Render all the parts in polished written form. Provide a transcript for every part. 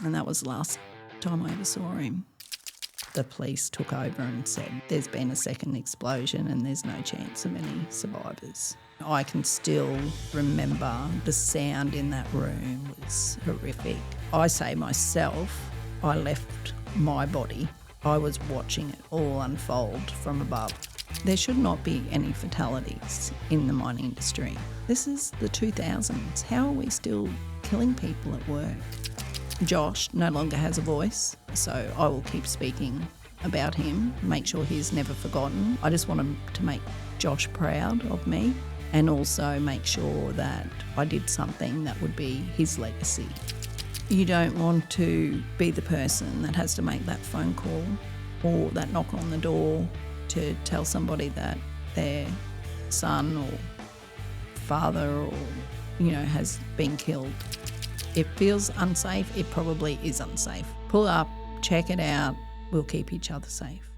And that was the last time I ever saw him. The police took over and said there's been a second explosion and there's no chance of any survivors. I can still remember the sound in that room was horrific. I say myself, I left my body. I was watching it all unfold from above. There should not be any fatalities in the mining industry. This is the 2000s. How are we still killing people at work? Josh no longer has a voice, so I will keep speaking about him, make sure he's never forgotten. I just want to make Josh proud of me and also make sure that I did something that would be his legacy. You don't want to be the person that has to make that phone call or that knock on the door to tell somebody that their son or father or, has been killed. It feels unsafe. It probably is unsafe. Pull up, check it out. We'll keep each other safe.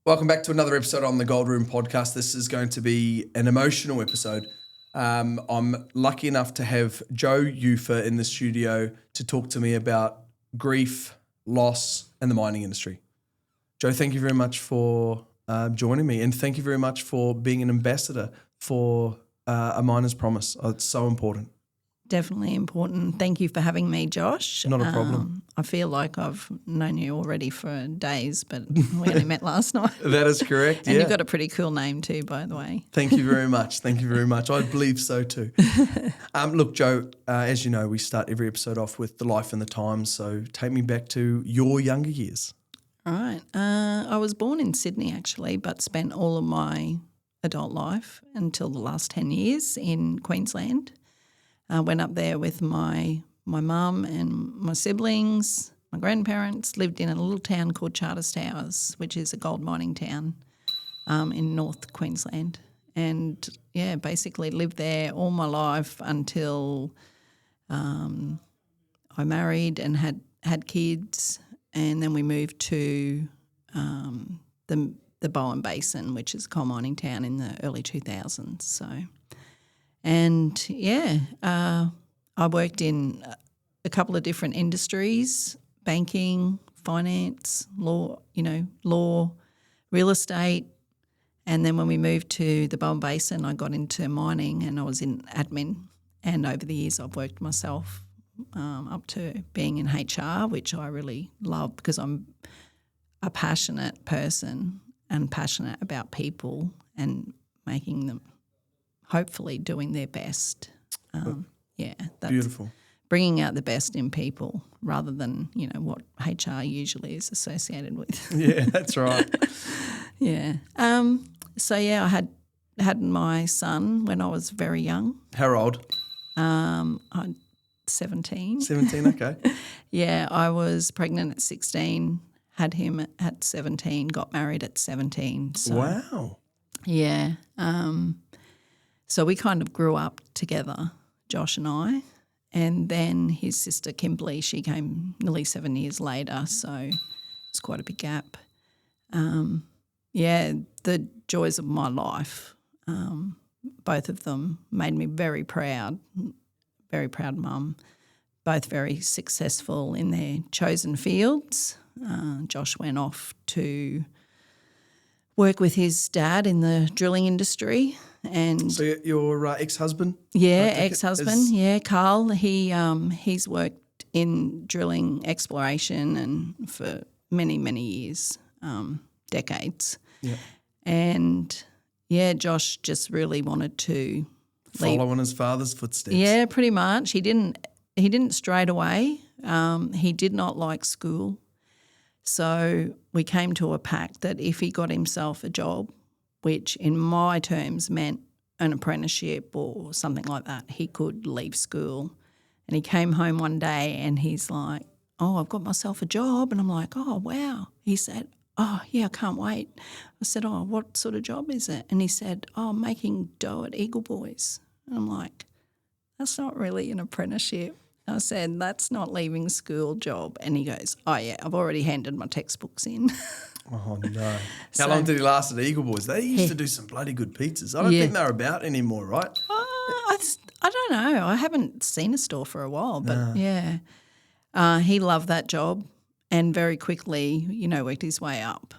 Welcome back to another episode on the Gold Room podcast. This is going to be an emotional episode. I'm lucky enough to have Joe Ufer in the studio to talk to me about grief, loss, and the mining industry. Joe, thank you very much for joining me, and thank you very much for being an ambassador for A Miner's Promise. It's so important. Definitely important. Thank you for having me, Josh. Not a problem. I feel like I've known you already for days, but we only met last night. That is correct, And yeah. you've got a pretty cool name too, by the way. Thank you very much. Thank you very much. I believe so too. Look, Joe, as you know, we start every episode off with the life and the times, so take me back to your younger years. All right. I was born in Sydney actually, but spent all of my adult life until the last 10 years in Queensland. I went up there with my mum and my siblings, my grandparents, lived in a little town called Charters Towers, which is a gold mining town in North Queensland. And, basically lived there all my life until I married and had kids, and then we moved to the Bowen Basin, which is a coal mining town in the early 2000s. So... And, I worked in a couple of different industries, banking, finance, law, real estate. And then when we moved to the Bowen Basin, I got into mining and I was in admin. And over the years I've worked myself up to being in HR, which I really love because I'm a passionate person and passionate about people and making them hopefully doing their best. That's beautiful. Bringing out the best in people rather than, what HR usually is associated with. Yeah, that's right. Yeah. I had my son when I was very young. How old? 17. 17, okay. Yeah, I was pregnant at 16, had him at 17, got married at 17. So, wow. Yeah. So we kind of grew up together, Josh and I, and then his sister Kimberly, she came nearly 7 years later, so it's quite a big gap. The joys of my life, both of them made me very proud mum, both very successful in their chosen fields. Josh went off to work with his dad in the drilling industry. And so your ex-husband? Yeah, ex-husband. Carl. He's worked in drilling exploration and for many, many years, decades. Yeah. And Josh just really wanted to follow in his father's footsteps. Yeah, pretty much. He didn't straight away. He did not like school. So we came to a pact that if he got himself a job, which in my terms meant an apprenticeship or something like that, he could leave school. And he came home one day and he's like, oh, I've got myself a job. And I'm like, oh, wow. He said, oh, yeah, I can't wait. I said, oh, what sort of job is it? And he said, oh, I'm making dough at Eagle Boys. And I'm like, that's not really an apprenticeship. I said, that's not leaving school job. And he goes, oh, yeah, I've already handed my textbooks in. Oh, no. How long did he last at Eagle Boys? They used to do some bloody good pizzas. I don't think they're about anymore, right? I don't know. I haven't seen a store for a while, but yeah. He loved that job and very quickly, worked his way up.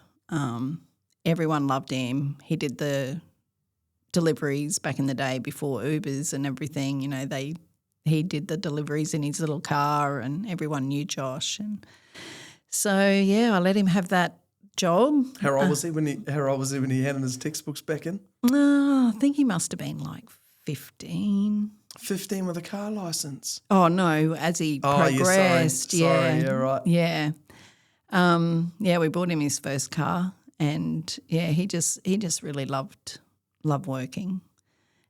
Everyone loved him. He did the deliveries back in the day before Ubers and everything. He did the deliveries in his little car and everyone knew Josh. And so, yeah, I let him have that job. How old was he when he handed his textbooks back in? I think he must have been like 15. 15 with a car license. Oh, no, as he progressed. Sorry, yeah, right. Yeah. We bought him his first car and, he just really loved working.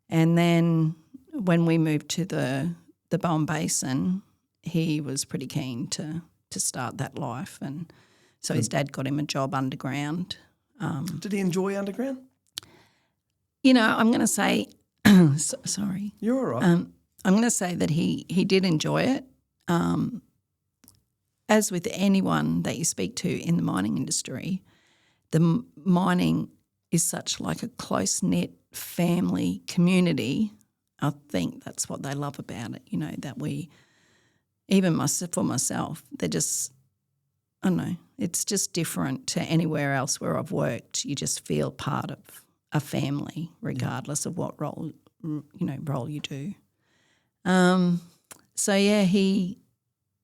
And then when we moved to the Bowen Basin, he was pretty keen to start that life. And so his dad got him a job underground. Did he enjoy underground? I'm going to say sorry. You're all right. I'm going to say that he did enjoy it. As with anyone that you speak to in the mining industry, the mining is such like a close-knit family community. I think that's what they love about it, that we, even for myself, they're just, I don't know, it's just different to anywhere else where I've worked. You just feel part of a family regardless of what role you do.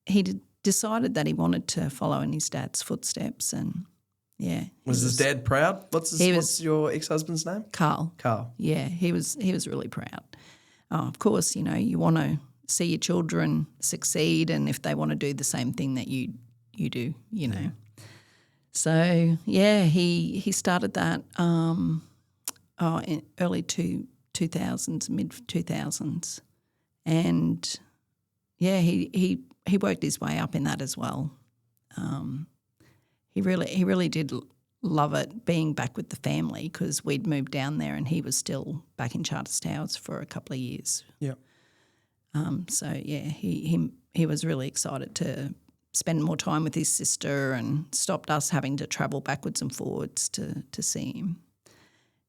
He decided that he wanted to follow in his dad's footsteps and, Was his dad proud? What's your ex-husband's name? Carl. Carl. Yeah, he was really proud. Of course, you want to see your children succeed and if they want to do the same thing that you do, know. So, he started that in early 2000s, mid-2000s. And, he worked his way up in that as well. He really did love it being back with the family because we'd moved down there and he was still back in Charters Towers for a couple of years. Yeah. He was really excited to spend more time with his sister and stopped us having to travel backwards and forwards to see him.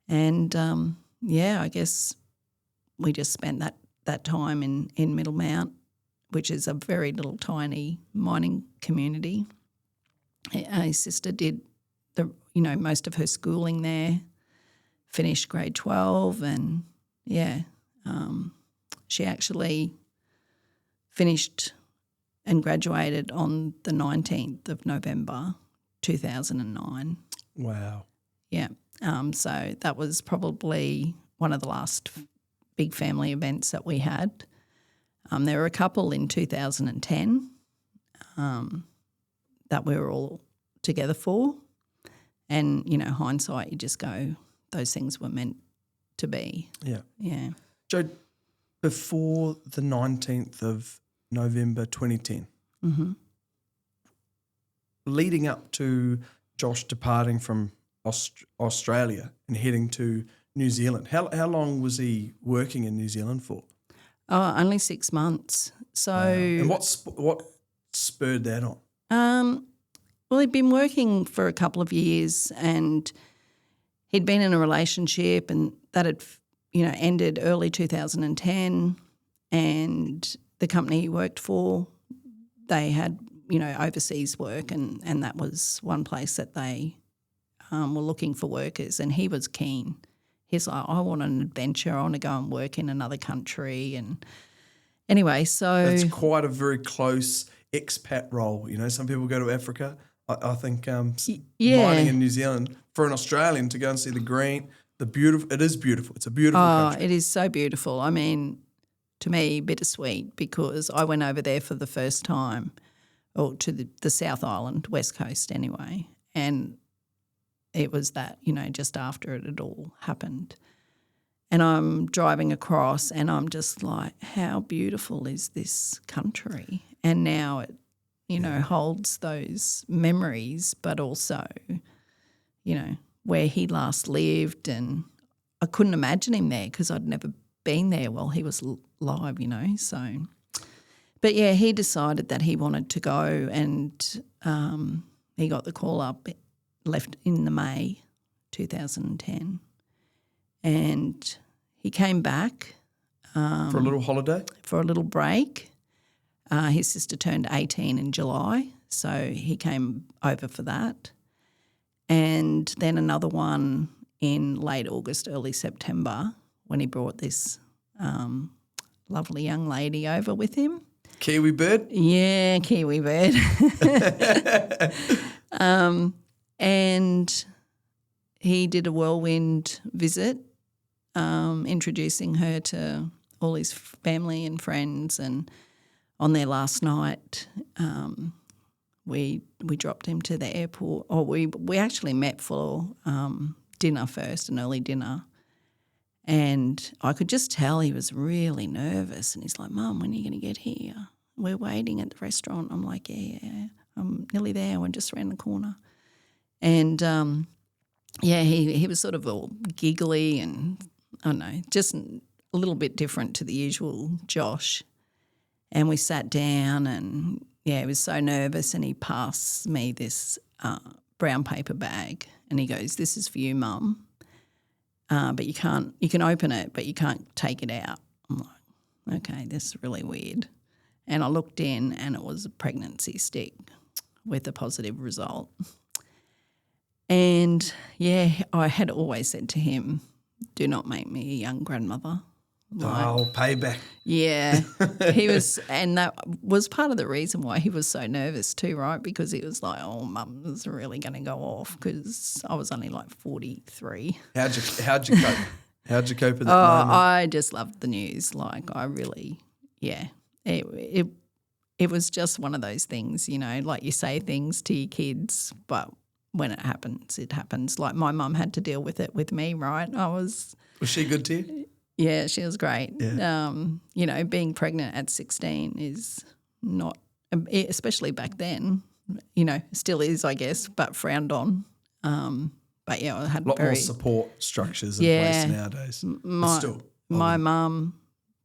And, I guess we just spent that time in Middlemount, which is a very little tiny mining community. His sister did most of her schooling there, finished grade 12 and, she actually finished and graduated on the 19th of November 2009. Wow. Yeah. So that was probably one of the last big family events that we had. There were a couple in 2010 that we were all together for. And, hindsight, you just go, those things were meant to be. Yeah. Yeah. Joe, before the 19th of November 2010, leading up to Josh departing from Australia and heading to New Zealand, how long was he working in New Zealand for? Oh, only 6 months. So, and what spurred that on? Well, he'd been working for a couple of years and he'd been in a relationship and that had, ended early 2010 and the company he worked for, they had, overseas work and that was one place that they were looking for workers and he was keen. He's like, I want an adventure. I want to go and work in another country. And anyway, so it's quite a very close expat role. Some people go to Africa. I think mining in New Zealand for an Australian to go and see the beautiful. It is beautiful. It's a beautiful country. It is so beautiful. I mean, to me, bittersweet because I went over there for the first time, or to the South Island, West Coast anyway, and it was that, just after it had all happened. And I'm driving across and I'm just like, how beautiful is this country? And now it, holds those memories, but also, where he last lived and I couldn't imagine him there because I'd never been there while he was live, so. But, yeah, he decided that he wanted to go and he got the call up, left in the May 2010 and he came back For a little holiday? for a little break. His sister turned 18 in July, so he came over for that. And then another one in late August, early September, when he brought this lovely young lady over with him. Kiwi bird? Yeah, Kiwi bird. And he did a whirlwind visit, introducing her to all his family and friends. And on their last night, we dropped him to the airport. Or we actually met for dinner first, an early dinner. And I could just tell he was really nervous. And he's like, "Mum, when are you going to get here? We're waiting at the restaurant." I'm like, yeah, I'm nearly there. We're just around the corner. And, he was sort of all giggly and, I don't know, just a little bit different to the usual Josh. And we sat down and, he was so nervous, and he passed me this brown paper bag and he goes, "This is for you, Mum. But you can open it, but you can't take it out." I'm like, okay, this is really weird. And I looked in and it was a pregnancy stick with a positive result. And, I had always said to him, "Do not make me a young grandmother." Payback. Yeah, he was, and that was part of the reason why he was so nervous too, right? Because he was like, "Oh, Mum's really going to go off," because I was only like 43. How'd you cope? How'd you cope with that moment? I just loved the news. Like, I really, it was just one of those things, like you say things to your kids, but when it happens, it happens. Like, my mum had to deal with it with me, right? Was she good to you? Yeah, she was great. Yeah. Being pregnant at 16 is not, especially back then, still is, I guess, but frowned on. But I had a lot more support structures in place nowadays. My mum,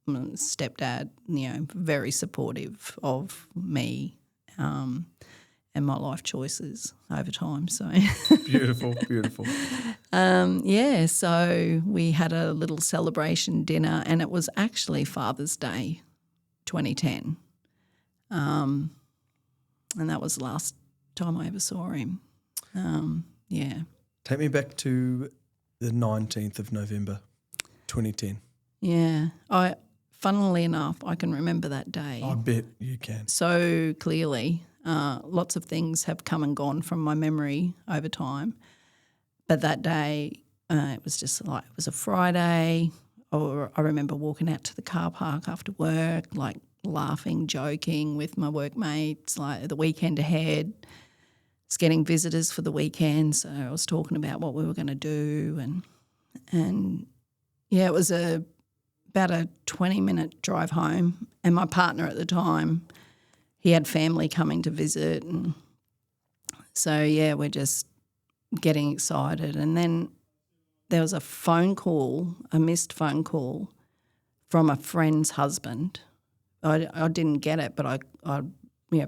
stepdad, very supportive of me and my life choices over time. So Beautiful. So we had a little celebration dinner, and it was actually Father's Day 2010. And that was the last time I ever saw him. Take me back to the 19th of November 2010. Yeah. Funnily enough, I can remember that day. I bet you can. So clearly. Lots of things have come and gone from my memory over time. But that day, it was just like, it was a Friday, or I remember walking out to the car park after work, like laughing, joking with my workmates, like the weekend ahead. It's getting visitors for the weekend, so I was talking about what we were going to do. And it was about a 20-minute drive home, and my partner at the time, he had family coming to visit, and so, we're just getting excited. And then there was a phone call, a missed phone call from a friend's husband. I didn't get it, but I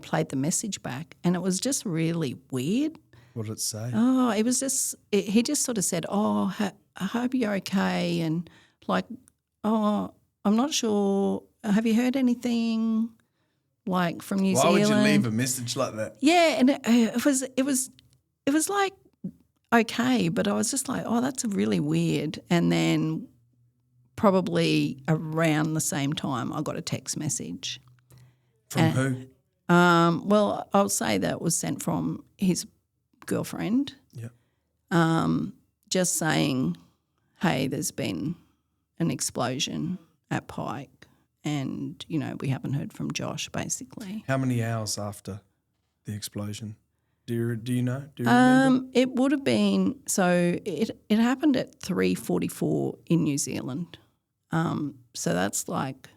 played the message back, and it was just really weird. What did it say? Oh, it was just he just sort of said, "Oh, I hope you're okay," and like, "Oh, I'm not sure. Have you heard anything?" Like from New Zealand. Why would you leave a message like that? Yeah, and it was like okay, but I was just like, oh, that's really weird. And then probably around the same time, I got a text message. From who? Well, I'll say that it was sent from his girlfriend. Yeah. Just saying, "Hey, there's been an explosion at Pike. And, we haven't heard from Josh, basically." How many hours after the explosion? Do you know? Do you remember? It would have been, so it happened at 3:44 in New Zealand. So that's like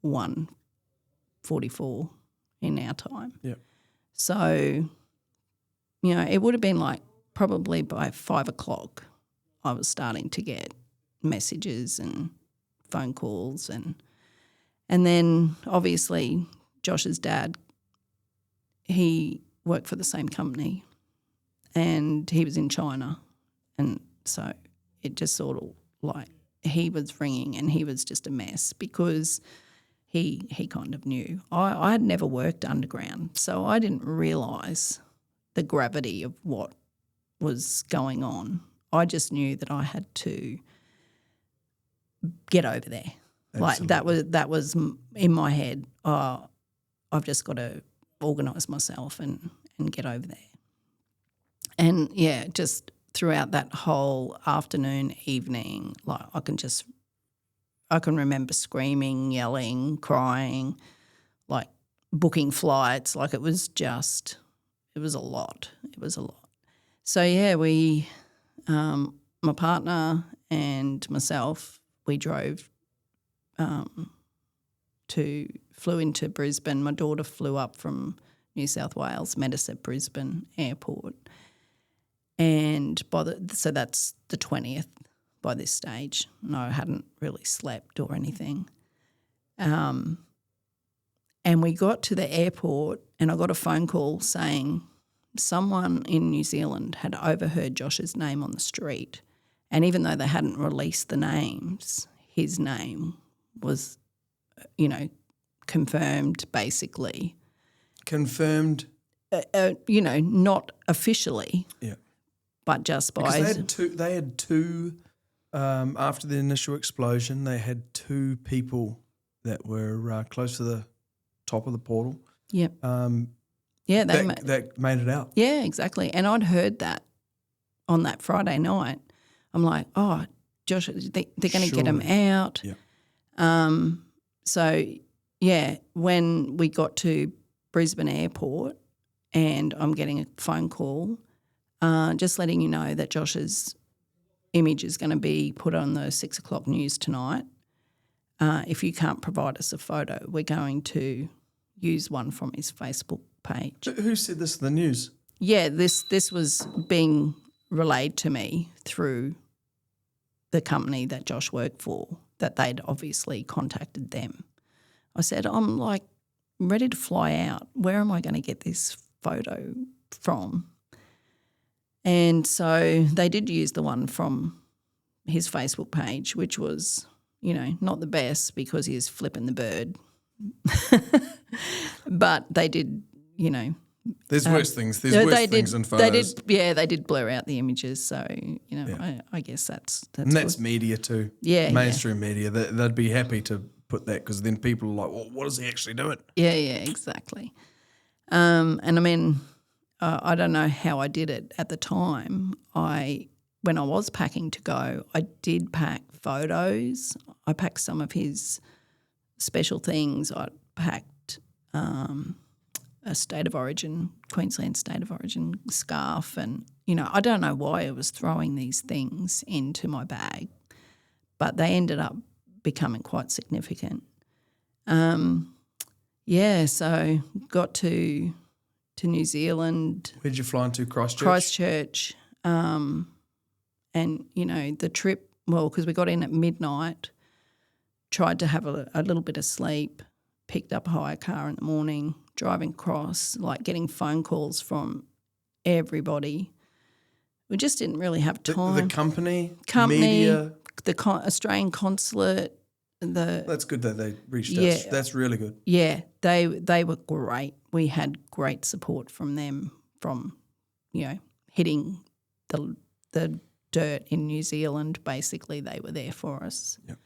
1:44 in our time. Yeah. So, it would have been like probably by 5 o'clock I was starting to get messages and phone calls and then obviously Josh's dad, he worked for the same company and he was in China, and so it just sort of like he was ringing and he was just a mess because he kind of knew. I had never worked underground, so I didn't realise the gravity of what was going on. I just knew that I had to get over there. Absolutely. Like that was in my head. I've just got to organise myself and get over there. And yeah, just throughout that whole afternoon, evening, like I can remember screaming, yelling, crying, like booking flights. Like it was a lot. It was a lot. So yeah, my partner and myself, we drove flew into Brisbane. My daughter flew up from New South Wales, met us at Brisbane Airport. And so that's the 20th by this stage. No, I hadn't really slept or anything. And we got to the airport and I got a phone call saying someone in New Zealand had overheard Josh's name on the street. And even though they hadn't released the names, his name was, confirmed basically. Confirmed? Not officially. Yeah. But just by... Because they had two after the initial explosion, they had two people that were close to the top of the portal. Yep. That made it out. Yeah, exactly. And I'd heard that on that Friday night. I'm like, oh, Josh, they're going to get him out. Yeah. So, yeah, when we got to Brisbane Airport and I'm getting a phone call, just letting you know that Josh's image is going to be put on the 6 o'clock news tonight. If you can't provide us a photo, we're going to use one from his Facebook page. Who said this in the news? Yeah, this was being relayed to me through the company that Josh worked for, that they'd obviously contacted them. I said, I'm like ready to fly out. Where am I going to get this photo from? And so they did use the one from his Facebook page, which was, not the best because he was flipping the bird. But they did, There's worse things. There's worse things in photos. They did blur out the images. So, I guess that's and that's good. media too. Yeah. Mainstream media. They'd be happy to put that because then people are like, well, what is he actually doing? Yeah, exactly. And I mean, I don't know how I did it at the time. When I was packing to go, I did pack photos. I packed some of his special things. I packed a State of Origin, Queensland State of Origin scarf, and I don't know why I was throwing these things into my bag, but they ended up becoming quite significant. So got to New Zealand. Where'd you fly into? Christchurch? Christchurch. And, the trip, because we got in at midnight, tried to have a little bit of sleep, picked up a hire car in the morning, driving across, like getting phone calls from everybody. We just didn't really have time. The company, media. The Australian consulate. That's good that they reached us. That's really good. Yeah, they were great. We had great support from them from, hitting the dirt in New Zealand. Basically, they were there for us. Yep.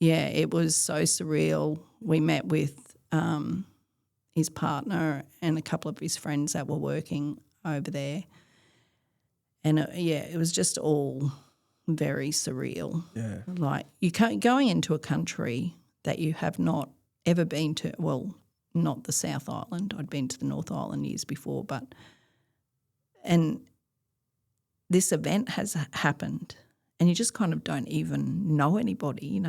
It was so surreal. We met with his partner and a couple of his friends that were working over there. And, it was just all very surreal. Yeah. Like going into a country that you have not ever been to, well, not the South Island. I'd been to the North Island years before, and this event has happened and you just kind of don't even know anybody,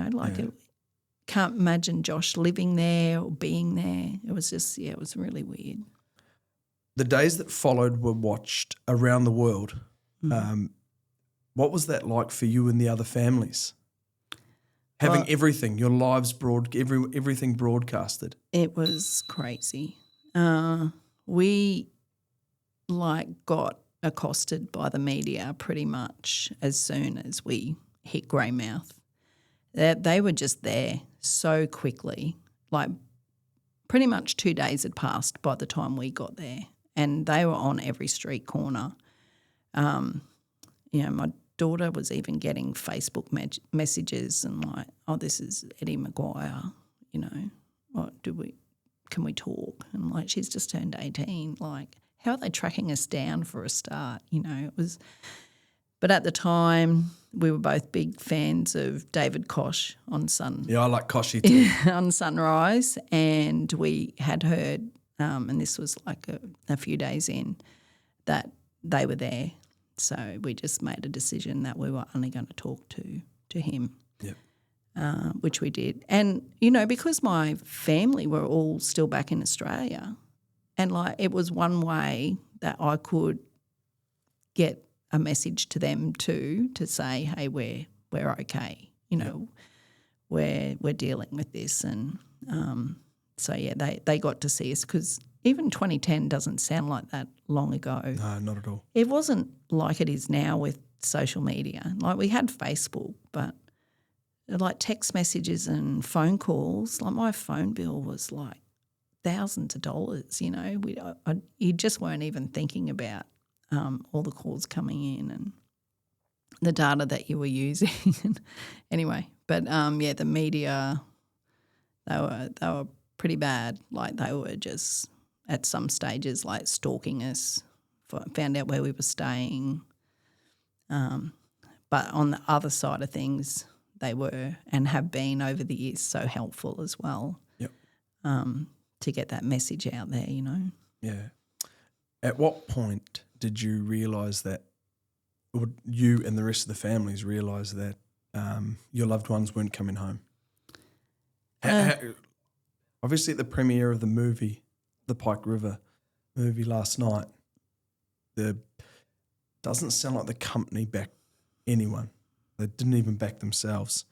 can't imagine Josh living there or being there. It was just, it was really weird. The days that followed were watched around the world. Mm-hmm. What was that like for you and the other families? Having everything, your lives everything broadcasted. It was crazy. We got accosted by the media pretty much as soon as we hit Greymouth. They were just there so quickly, like pretty much 2 days had passed by the time we got there, and they were on every street corner. My daughter was even getting Facebook messages and like, oh, this is Eddie Maguire, can we talk? And like, she's just turned 18. Like, how are they tracking us down for a start? It was. But at the time, we were both big fans of David Koch on Yeah, I like Koshy too. on Sunrise, and we had heard, and this was like a few days in, that they were there. So we just made a decision that we were only going to talk to him. Yep. Which we did. And, because my family were all still back in Australia, and like it was one way that I could get a message to them too, to say, hey, we're okay, we're dealing with this. And so, yeah, they got to see us, because even 2010 doesn't sound like that long ago. No, not at all. It wasn't like it is now with social media. Like, we had Facebook, but like text messages and phone calls, like my phone bill was like thousands of dollars, you just weren't even thinking about all the calls coming in and the data that you were using. Anyway, but the media, they were pretty bad. Like, they were just at some stages like stalking us, found out where we were staying. But on the other side of things, they were and have been over the years so helpful as well. Yep. To get that message out there, Yeah. At what point did you realise that, or you and the rest of the families realise that your loved ones weren't coming home? Obviously, at the premiere of the movie, the Pike River movie last night, doesn't sound like the company backed anyone. They didn't even back themselves.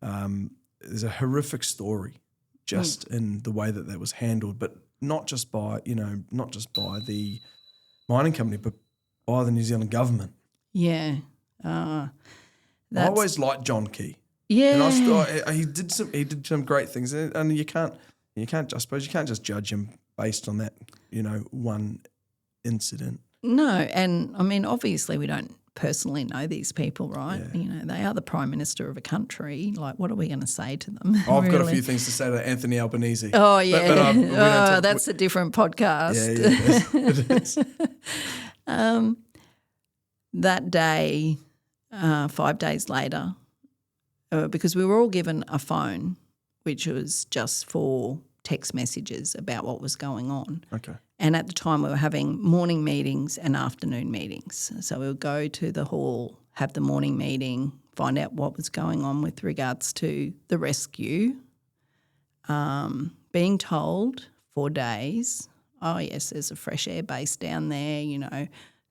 There's a horrific story just in the way that was handled, but not just by the mining company, but by the New Zealand government. Yeah. I always liked John Key. Yeah. And he did some great things, and you can't just judge him based on that, one incident. No, and I mean, obviously we don't personally know these people, right? Yeah. They are the Prime Minister of a country. Like, what are we going to say to them? I've got a few things to say to Anthony Albanese. Oh, yeah. That's a different podcast. Yeah, it is. That day, 5 days later, because we were all given a phone, which was just for text messages about what was going on. Okay. And at the time we were having morning meetings and afternoon meetings. So we would go to the hall, have the morning meeting, find out what was going on with regards to the rescue, being told 4 days, oh, yes, there's a fresh air base down there,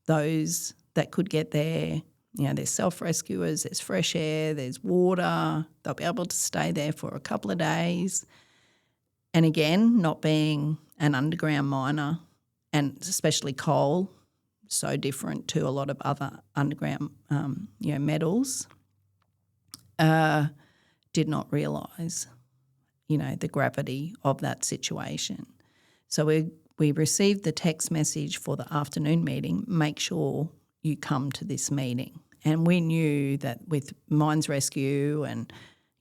those that could get there, there's self-rescuers, there's fresh air, there's water, they'll be able to stay there for a couple of days. And again, not being an underground miner, and especially coal, so different to a lot of other underground, metals, did not realise, the gravity of that situation. So we received the text message for the afternoon meeting, make sure you come to this meeting. And we knew that with Mines Rescue and,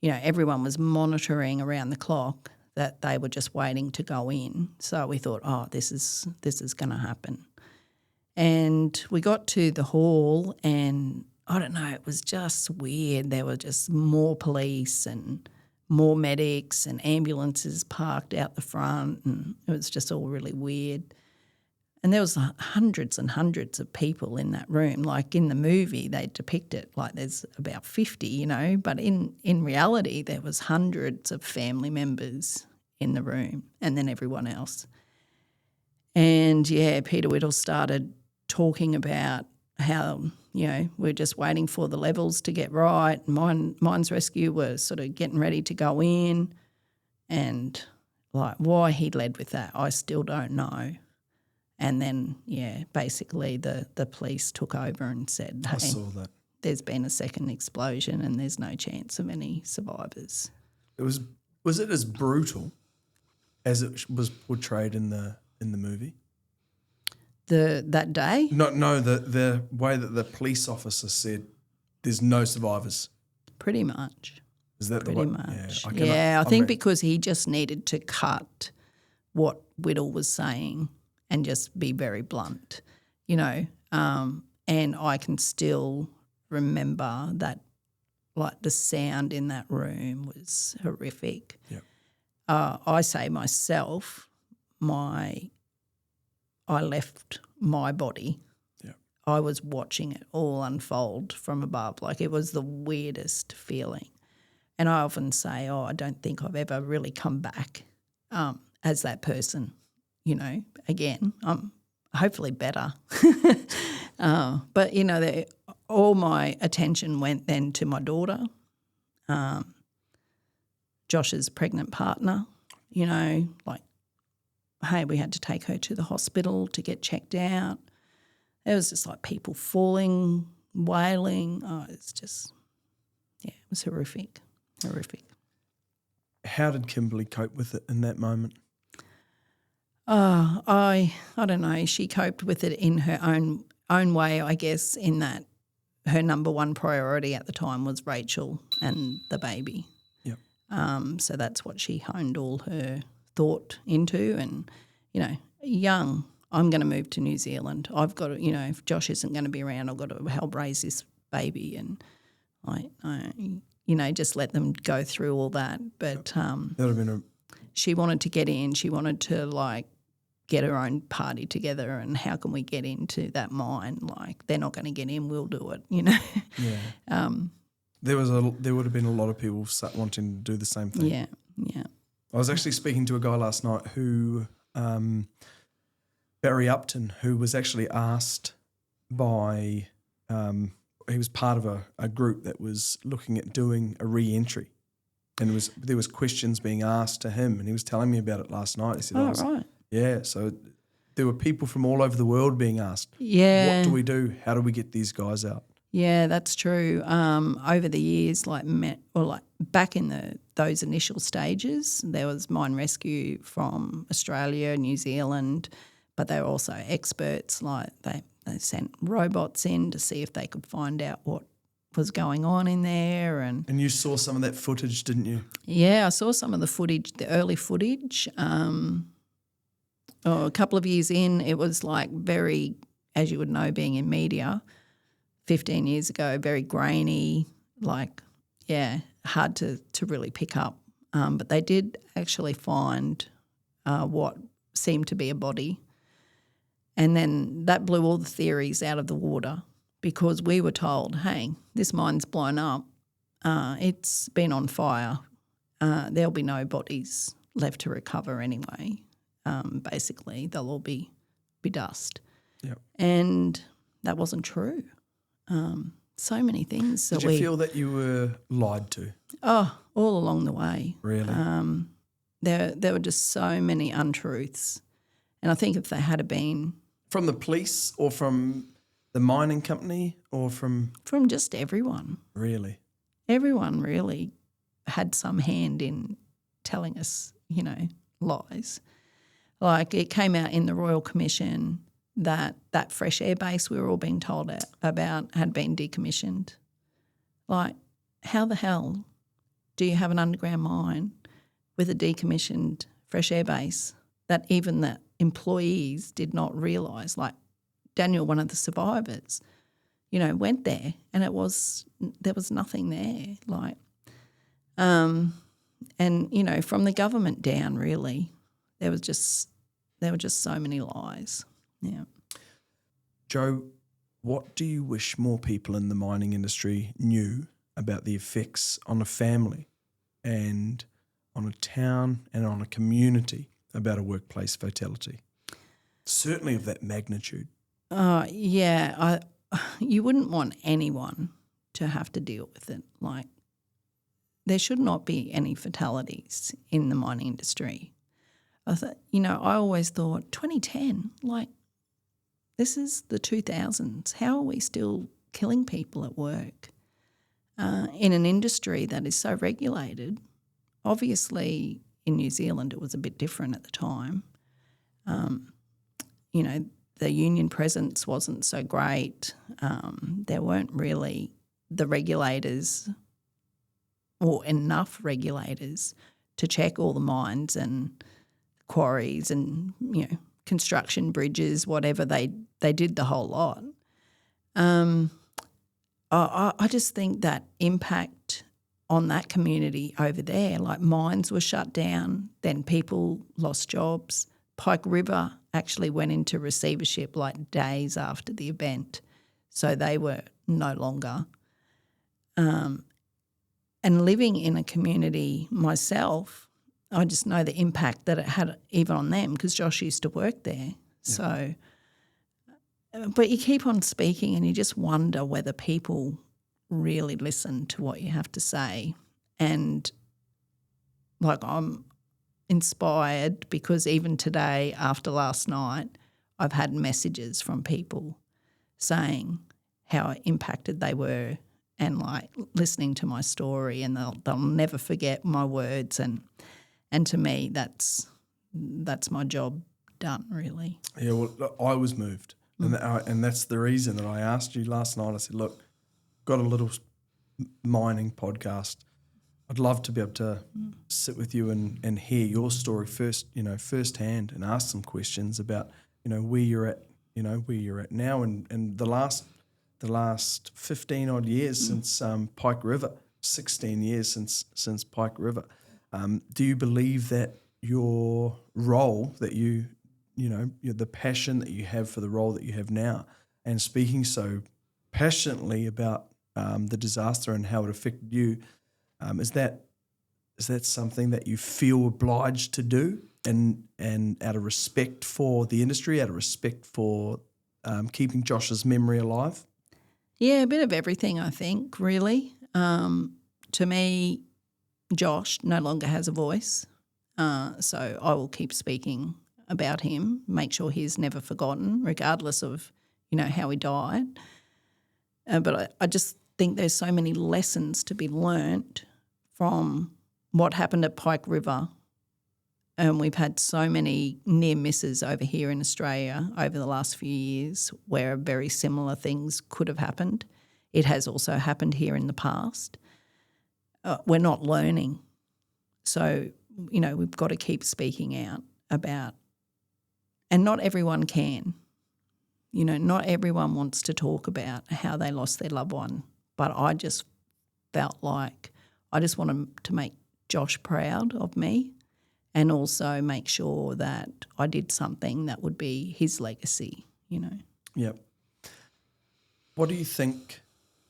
everyone was monitoring around the clock, that they were just waiting to go in. So we thought, oh, this is going to happen. And we got to the hall and, I don't know, it was just weird. There were just more police and more medics and ambulances parked out the front, and it was just all really weird. And there was hundreds and hundreds of people in that room. Like in the movie, they depict it like there's about 50, but in reality there was hundreds of family members in the room and then everyone else. And, Peter Whittle started talking about how, we're just waiting for the levels to get right. Mines Rescue were sort of getting ready to go in, and like why he led with that, I still don't know. And then, basically the police took over and said, I hey, saw that. there's been a second explosion and there's no chance of any survivors. Was it as brutal as it was portrayed in the movie? That day? No, the way that the police officer said there's no survivors. Pretty much. Is that Pretty the way? much. I I think because he just needed to cut what Whittle was saying and just be very blunt, and I can still remember that, like, the sound in that room was horrific. Yeah. I say myself, I left my body. Yeah. I was watching it all unfold from above. Like, it was the weirdest feeling. And I often say, I don't think I've ever really come back as that person, Again, I'm hopefully better. But, all my attention went then to my daughter, Josh's pregnant partner, like, hey, we had to take her to the hospital to get checked out. It was just like people falling, wailing. Oh, it's just, it was horrific. How did Kimberly cope with it in that moment? I don't know. She coped with it in her own way, I guess, in that her number one priority at the time was Rachel and the baby. Yep. So that's what she honed all her thought into. And, young, I'm going to move to New Zealand. I've got to, if Josh isn't going to be around, I've got to help raise this baby. And I just let them go through all that. But That would have been she wanted to get in. She wanted to, like, get her own party together, and how can we get into that mine? Like, they're not going to get in, we'll do it, Yeah. There would have been a lot of people wanting to do the same thing. Yeah. I was actually speaking to a guy last night who, Barry Upton, who was actually asked by, he was part of a group that was looking at doing a re-entry, and there was questions being asked to him, and he was telling me about it last night. He said, right. Yeah, so there were people from all over the world being asked, Yeah. what do we do? How do we get these guys out? Yeah, that's true. Over the years, back in those initial stages, there was mine rescue from Australia, New Zealand, but they were also experts. Like, they sent robots in to see if they could find out what was going on in there. And you saw some of that footage, didn't you? yeah, I saw some of the footage, the early footage. A couple of years in, it was like very, as you would know, being in media, 15 years ago, very grainy, hard to really pick up. But they did actually find what seemed to be a body. And then that blew all the theories out of the water, because we were told, hey, this mine's blown up, it's been on fire, there'll be no bodies left to recover anyway. Basically, they'll all be dust. Yep. And that wasn't true. So many things. Did you feel that you were lied to? Oh, all along the way. Really? There were just so many untruths. And I think if they had been... From the police or from the mining company or from... From just everyone. Really? Everyone really had some hand in telling us, lies. Like, it came out in the Royal Commission that fresh air base we were all being told about had been decommissioned. Like, how the hell do you have an underground mine with a decommissioned fresh air base that even the employees did not realise? Like, Daniel, one of the survivors, went there and there was nothing there. Like, and, from the government down, really, there were just so many lies. Yeah. Jo, what do you wish more people in the mining industry knew about the effects on a family and on a town and on a community about a workplace fatality? Certainly of that magnitude. Yeah. You wouldn't want anyone to have to deal with it. Like, there should not be any fatalities in the mining industry. I always thought 2010, like, this is the 2000s. How are we still killing people at work in an industry that is so regulated? Obviously, in New Zealand, it was a bit different at the time. The union presence wasn't so great. There weren't really the regulators or enough regulators to check all the mines and quarries and, construction bridges, whatever. They did the whole lot. I just think that impact on that community over there, like mines were shut down, then people lost jobs. Pike River actually went into receivership like days after the event, so they were no longer. And living in a community myself, I just know the impact that it had even on them because Josh used to work there. Yeah. So, but you keep on speaking and you just wonder whether people really listen to what you have to say. And like I'm inspired because even today after last night I've had messages from people saying how impacted they were and like listening to my story, and they'll never forget my words, and to me that's my job done, really. Yeah, well, I was moved, and that's the reason that I asked you last night. I said, look, got a little mining podcast. I'd love to be able to sit with you and hear your story firsthand, and ask some questions about, where you're at, now, and the last 15 odd years since Pike River, 16 years since Pike River. Do you believe that your role that the passion that you have for the role that you have now, and speaking so passionately about the disaster and how it affected you, is that something that you feel obliged to do, and out of respect for the industry, out of respect for keeping Josh's memory alive? Yeah, a bit of everything, I think, really. To me, Josh no longer has a voice, so I will keep speaking about him, make sure he's never forgotten, regardless of, how he died. But I just think there's so many lessons to be learnt from what happened at Pike River. And we've had so many near misses over here in Australia over the last few years where very similar things could have happened. It has also happened here in the past. We're not learning. So, we've got to keep speaking out about, and not everyone can. Not everyone wants to talk about how they lost their loved one, but I just felt like I just wanted to make Josh proud of me, and also make sure that I did something that would be his legacy, Yep. What do you think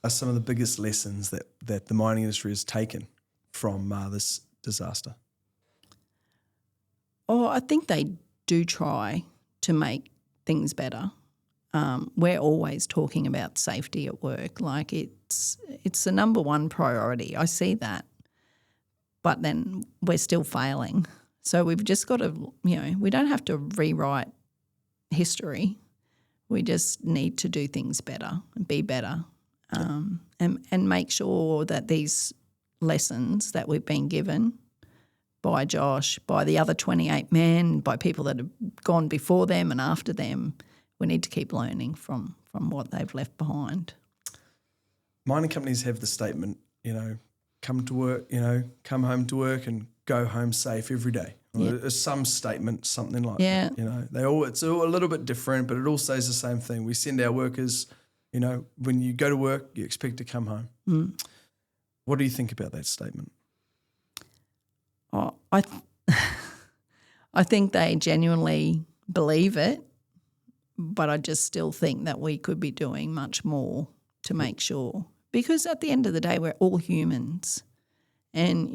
are some of the biggest lessons that the mining industry has taken from this disaster? Oh, I think they do try to make things better. We're always talking about safety at work, like it's the number one priority. I see that. But then we're still failing. So we've just got to, we don't have to rewrite history. We just need to do things better and be better, and make sure that these lessons that we've been given by Josh, by the other 28 men, by people that have gone before them and after them, we need to keep learning from what they've left behind. Mining companies have the statement, come to work, come home to work and go home safe every day. Yep. Some statement, something like that. It's all a little bit different, but it all says the same thing. We send our workers, when you go to work, you expect to come home. Mm. What do you think about that statement? Oh, I think they genuinely believe it, but I just still think that we could be doing much more to make sure. Because at the end of the day, we're all humans, and,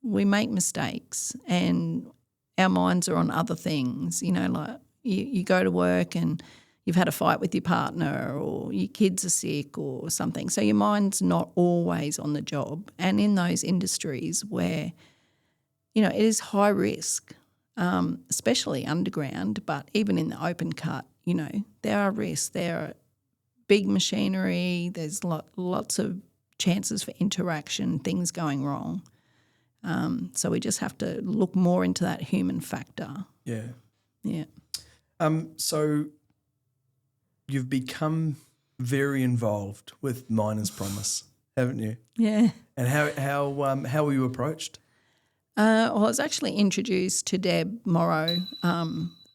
we make mistakes and our minds are on other things, like you go to work and you've had a fight with your partner or your kids are sick or something. So your mind's not always on the job. And in those industries where, it is high risk, especially underground, but even in the open cut, there are risks. There are big machinery. There's lots of chances for interaction, things going wrong. So we just have to look more into that human factor. Yeah. Yeah. So you've become very involved with Miners Promise, haven't you? Yeah. And how were you approached? Well, I was actually introduced to Deb Morrow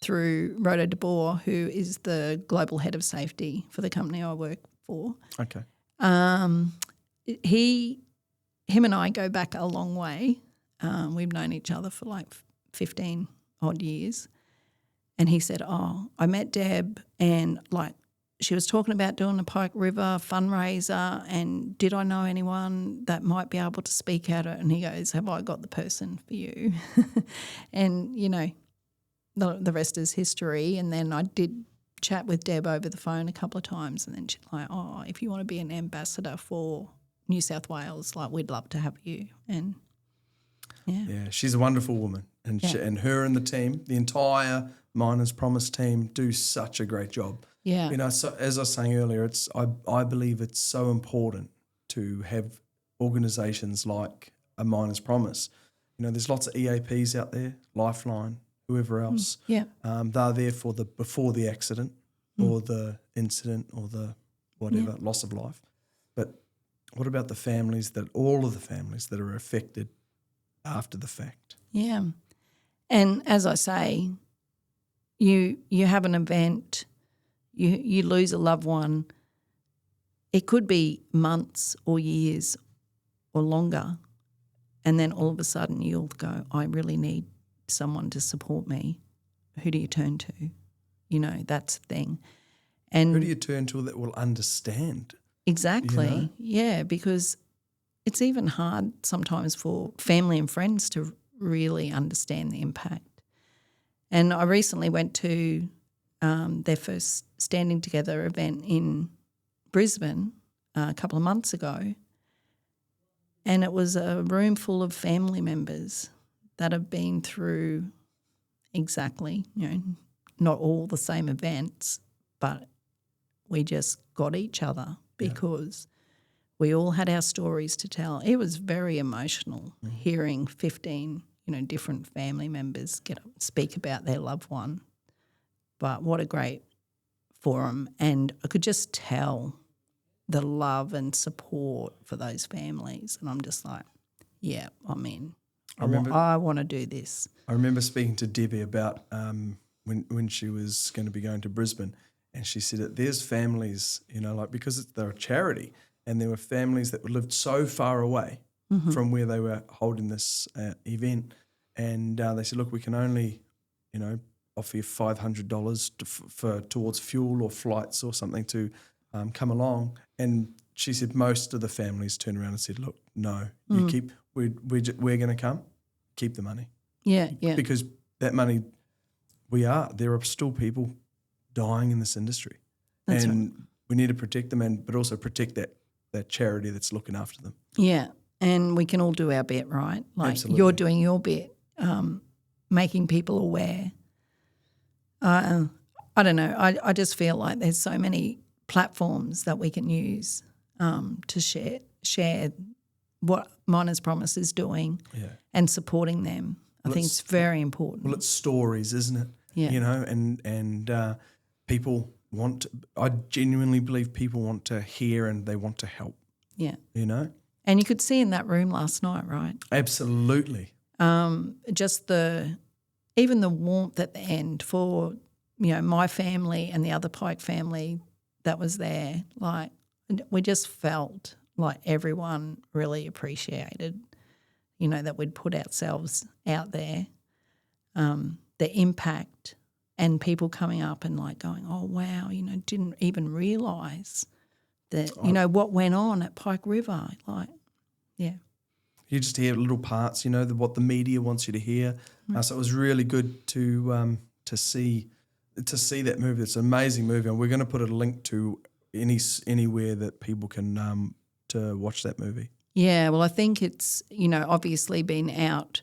through Rhoda de Boer, who is the global head of safety for the company I work for. Okay. Him and I go back a long way. We've known each other for like 15 odd years. And he said, I met Deb and like she was talking about doing a Pike River fundraiser and did I know anyone that might be able to speak at it? And he goes, have I got the person for you? And, the rest is history. And then I did chat with Deb over the phone a couple of times and then she's like, if you want to be an ambassador for New South Wales, like we'd love to have you. And yeah, she's a wonderful woman, and and her and the team, the entire Miners Promise team, do such a great job. Yeah, So as I was saying earlier, I believe it's so important to have organisations like a Miners Promise. There's lots of EAPs out there, Lifeline, whoever else. yeah, they're there for the before the accident or the incident or the whatever loss of life. But what about all of the families that are affected after the fact? yeah. And as I say, you have an event, you lose a loved one. It could be months or years or longer, and then all of a sudden you'll go, I really need someone to support me. Who do you turn to? That's the thing. And who do you turn to that will understand? Exactly, yeah, because it's even hard sometimes for family and friends to really understand the impact. And I recently went to their first Standing Together event in Brisbane a couple of months ago, and it was a room full of family members that have been through exactly, not all the same events, but we just got each other because we all had our stories to tell. It was very emotional hearing 15, different family members get up and speak about their loved one. But what a great forum. And I could just tell the love and support for those families. And I'm just like, yeah, I'm in. I want to do this. I remember speaking to Debbie about when she was going to be going to Brisbane, and she said that there's families, because they're a charity, and there were families that lived so far away from where they were holding this event, and they said, look, we can only, offer you $500 towards fuel or flights or something to come along. And she said most of the families turned around and said, look, no, you we're going to come, keep the money. Yeah, yeah. Because that money, there are still people dying in this industry. That's and right. We need to protect them but also protect that charity that's looking after them. Yeah, and we can all do our bit, right? Like Absolutely. You're doing your bit, making people aware. I don't know. I just feel like there's so many platforms that we can use to share what Miners Promise is doing and supporting them. I think it's very important. Well, it's stories, isn't it? Yeah. And people I genuinely believe people want to hear and they want to help. Yeah. And you could see in that room last night, right? Absolutely. Just even the warmth at the end for, my family and the other Pike family that was there. Like, we just felt like everyone really appreciated, that we'd put ourselves out there, the impact and people coming up and like going, oh, wow, didn't even realise that, what went on at Pike River. Like, yeah. You just hear little parts, what the media wants you to hear. So it was really good to see that movie. It's an amazing movie, and we're going to put a link to anywhere that people can to watch that movie. Yeah, well, I think it's obviously been out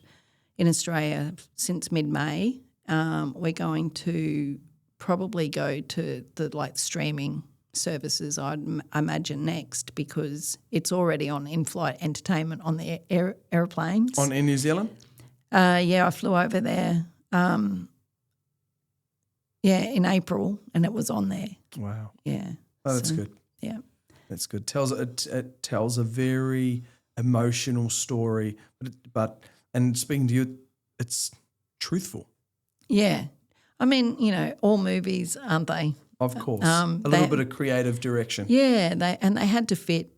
in Australia since mid-May. We're going to probably go to the streaming services, I'd imagine, next, because it's already on in-flight entertainment on the aeroplanes. In New Zealand? Yeah, I flew over there, in April, and it was on there. Wow. Yeah. Oh, that's good. Yeah. That's good. It tells a very emotional story, and speaking to you, it's truthful. Yeah. I mean, all movies, aren't they? Of course. A little bit of creative direction. Yeah, they had to fit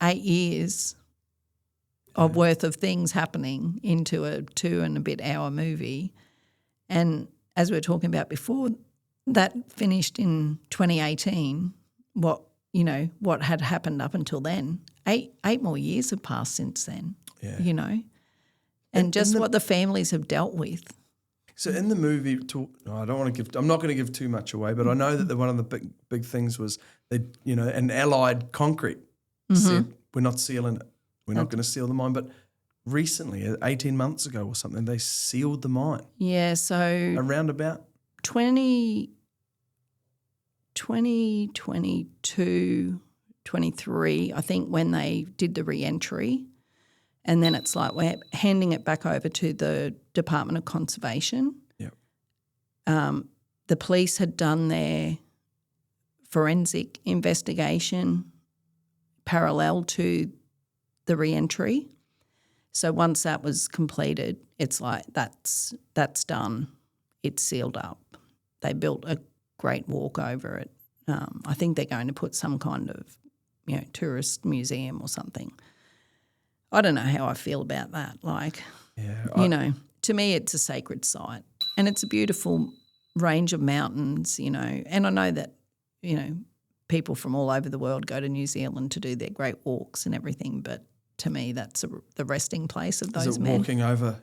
8 years of worth of things happening into a 2 and a bit hour movie. And as we were talking about before, that finished in 2018. What had happened up until then. 8 more years have passed since then. Yeah. And just what the families have dealt with. So in the movie, I'm not going to give too much away, but I know that one of the big things was an Allied Concrete said, we're not sealing it. We're not going to seal the mine. But recently, 18 months ago or something, they sealed the mine. Yeah, so around about 2022, 23, I think, when they did the re-entry. And then it's like we're handing it back over to the Department of Conservation. Yep. The police had done their forensic investigation parallel to the re-entry. So once that was completed, it's like that's done. It's sealed up. They built a great walk over it. I think they're going to put some kind of tourist museum or something. I don't know how I feel about that. To me it's a sacred site and it's a beautiful range of mountains, and I know that, people from all over the world go to New Zealand to do their great walks and everything, but to me that's the resting place of those men. Walking over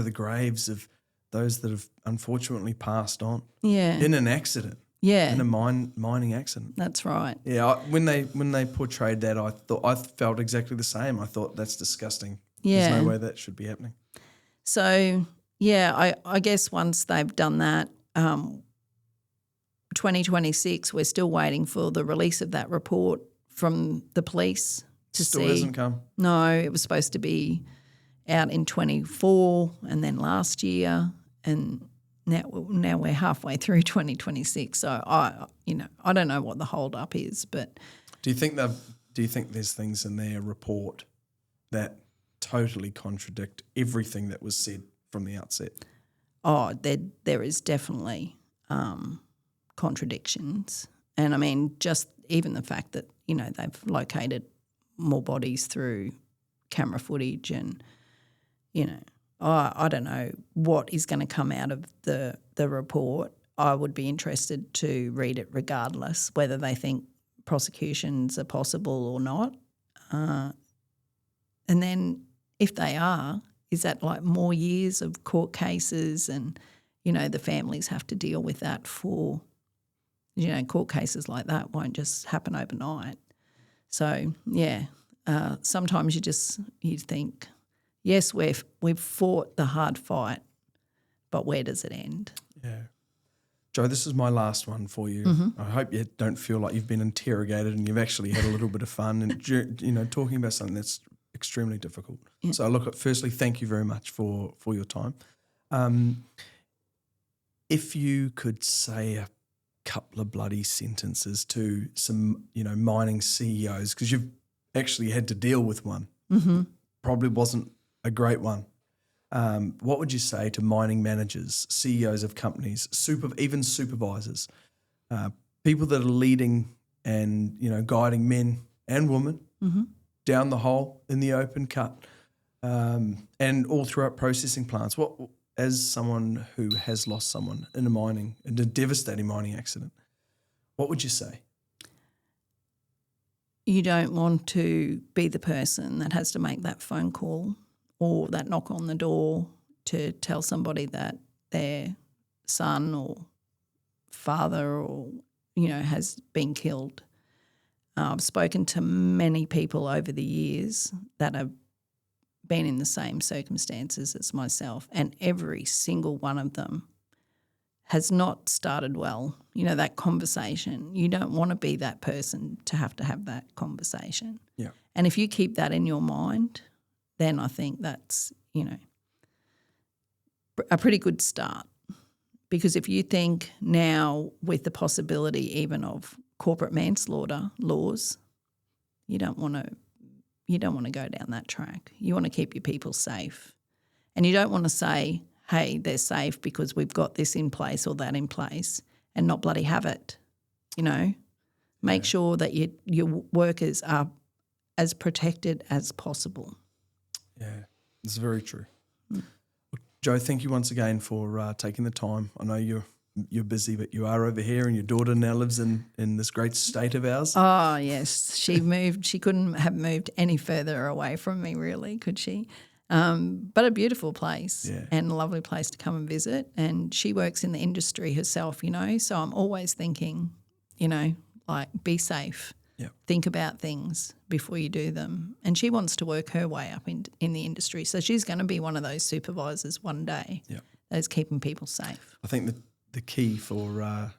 the graves of those that have unfortunately passed on. Yeah. In an accident. Yeah. In a mining accident. That's right. Yeah, when they portrayed that, I felt exactly the same. I thought that's disgusting. Yeah. There's no way that should be happening. So, I guess once they've done that, 2026, we're still waiting for the release of that report from the police to see. Still hasn't come. No, it was supposed to be out in 24 and then last year, and now we're halfway through 2026. So I don't know what the hold up is, but do you think there's things in their report that totally contradict everything that was said from the outset? Oh, there is definitely contradictions, and I mean just even the fact that they've located more bodies through camera footage, and I don't know what is going to come out of the report. I would be interested to read it regardless, whether they think prosecutions are possible or not. And then if they are, is that like more years of court cases, and, the families have to deal with that for, court cases like that won't just happen overnight. So, sometimes you think, yes, we've fought the hard fight, but where does it end? Yeah. Joe, this is my last one for you. Mm-hmm. I hope you don't feel like you've been interrogated and you've actually had a little bit of fun and, talking about something that's extremely difficult. Yeah. So, look, firstly, thank you very much for your time. If you could say a couple of bloody sentences to some, mining CEOs, because you've actually had to deal with one. Mm-hmm. Probably wasn't a great one. What would you say to mining managers, CEOs of companies, even supervisors, people that are leading and, guiding men and women mm-hmm. down the hole in the open cut, and all throughout processing plants? What, as someone who has lost someone in a devastating mining accident, what would you say? You don't want to be the person that has to make that phone call or that knock on the door to tell somebody that their son or father or, has been killed. I've spoken to many people over the years that have been in the same circumstances as myself, and every single one of them has not started well. You know, that conversation. You don't want to be that person to have that conversation. Yeah. And if you keep that in your mind, then I think that's, you know, a pretty good start. Because if you think now with the possibility even of corporate manslaughter laws, you don't want to go down that track. You want to keep your people safe. And you don't want to say, hey, they're safe because we've got this in place or that in place, and not bloody have it. You know, make sure that your workers are as protected as possible. Yeah, it's very true. Joe, thank you once again for taking the time. I know you're busy, but you are over here, and your daughter now lives in this great state of ours. Oh, yes. She moved. She couldn't have moved any further away from me, really, could she? But a beautiful place and a lovely place to come and visit. And she works in the industry herself, you know, so I'm always thinking, you know, like, be safe. Yep. Think about things before you do them. And she wants to work her way up in the industry. So she's going to be one of those supervisors one day that's keeping people safe. I think the key for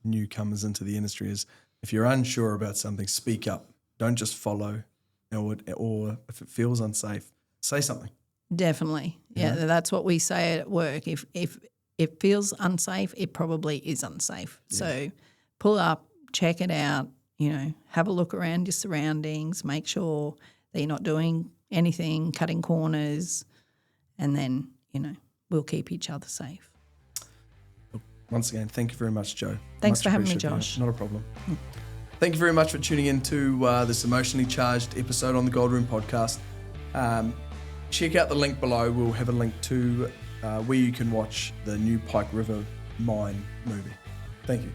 newcomers into the industry is, if you're unsure about something, speak up. Don't just follow, or if it feels unsafe, say something. Definitely. Yeah, that's what we say at work. If it feels unsafe, it probably is unsafe. Yeah. So pull up, check it out, you know, have a look around your surroundings, make sure that you're not doing anything, cutting corners, and then, you know, we'll keep each other safe. Once again, thank you very much, Joe. Thanks for having me, Josh. Not a problem. Thank you very much for tuning in to this emotionally charged episode on the Gold Room podcast. Check out the link below. We'll have a link to where you can watch the new Pike River Mine movie. Thank you.